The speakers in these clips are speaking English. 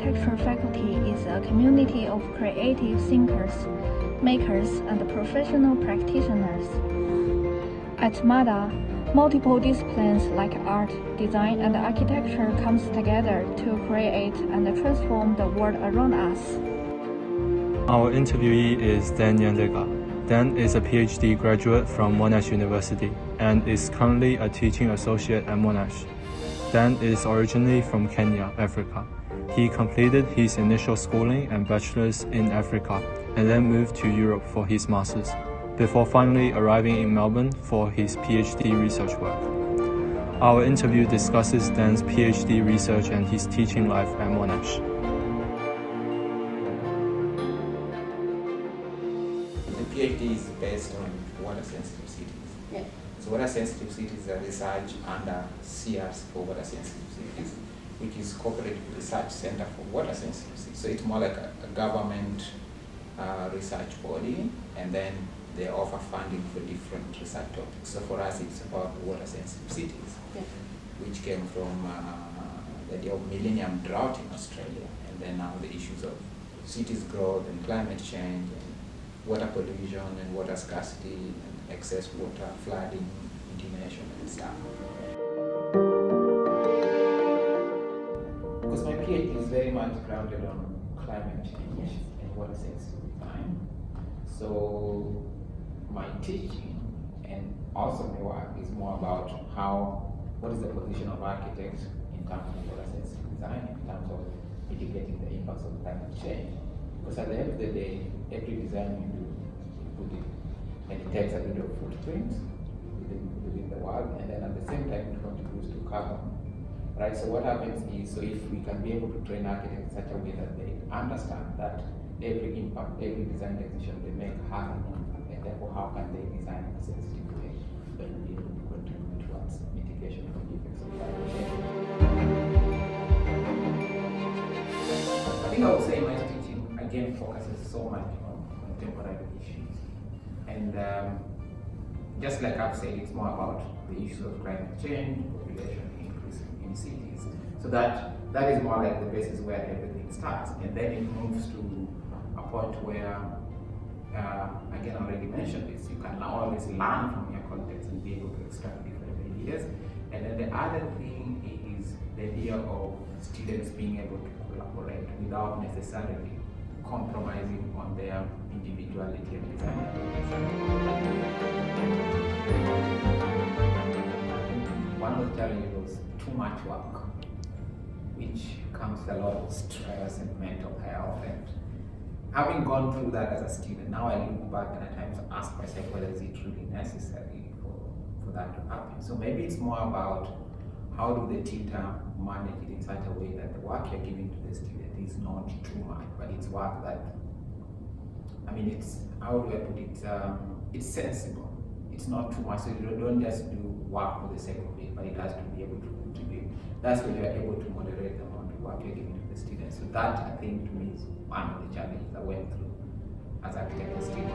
architecture faculty is a community of creative thinkers, makers, and professional practitioners. At MADA, multiple disciplines like art, design, and architecture comes together to create and transform the world around us. Our interviewee is Daniel Nyandega. Dan is a PhD graduate from Monash University and is currently a teaching associate at Monash. Dan is originally from Kenya, Africa. He completed his initial schooling and bachelor's in Africa and then moved to Europe for his master's, before finally arriving in Melbourne for his PhD research work. Our interview discusses Dan's PhD research and his teaching life at Monash. The PhD is based on water-sensitive cities. Yeah. So water-sensitive cities are research under CRs for water-sensitive cities, which is Cooperative Research Center for Water-Sensitive Cities. So it's more like a government research body, and then they offer funding for different research topics. So for us, it's about water-sensitive cities, Yeah. which came from the idea of millennium drought in Australia, and then now the issues of cities growth and climate change and water pollution and water scarcity and excess water, flooding, inundation and stuff. Because my PhD is very much grounded on climate change and water sensitive design. So my teaching and also my work is more about what is the position of architects in terms of water sensitive design, in terms of mitigating the impacts of climate change. Because at the end of the day, every design you do, you put it, and it takes a bit of footprint within the world, and then at the same time it contributes to carbon. Right? So what happens is, so if we can be able to train architects in such a way that they understand that every impact, every design decision they make has an impact, and therefore how can they design in a sensitive way that will be able to contribute towards mitigation of the effects of climate change. I think I would say my teaching again focuses so much on contemporary issues. And just like I've said, it's more about the issues of climate change, population increase in cities. So that is more like the basis where everything starts. And then it moves to a point where, again, I already mentioned this, you can always learn from your context and be able to extract different ideas. And then the other thing is the idea of students being able to collaborate without necessarily compromising on their individuality and design. One of the challenges was too much work, which comes with a lot of stress and mental health. And having gone through that as a student, now I look back and at times ask myself whether is it really necessary for that to happen. So maybe it's more about how do the tutor manage it in such a way that the work you're giving to the student is not too much, but it's work that, I mean, it's, how do I put it, it's sensible. It's not too much, so you don't just do work for the sake of it, but it has to be able to contribute. That's when you're able to moderate the amount of work you're giving to the students. So that, I think, to me is one of the challenges I went through as architecture student.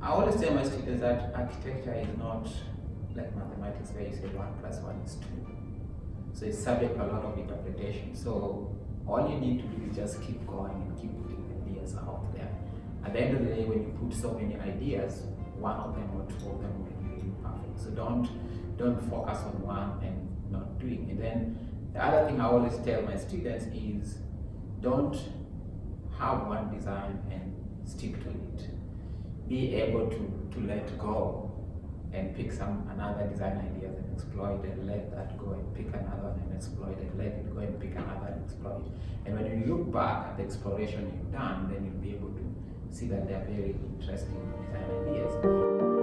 I always tell my students that architecture is not like mathematics where you say 1 + 1 is 2. So it's subject to a lot of interpretation. So all you need to do is just keep going and keep putting ideas out there. At the end of the day, when you put so many ideas, one of them or two of them will be really perfect. So don't focus on one and not doing it. Then the other thing I always tell my students is don't have one design and stick to it. Be able to let go and pick another design ideas and exploit it, and let that go and pick another one and exploit it, let it go and pick another and exploit it. And when you look back at the exploration you've done, then you'll be able to see that they're very interesting design ideas.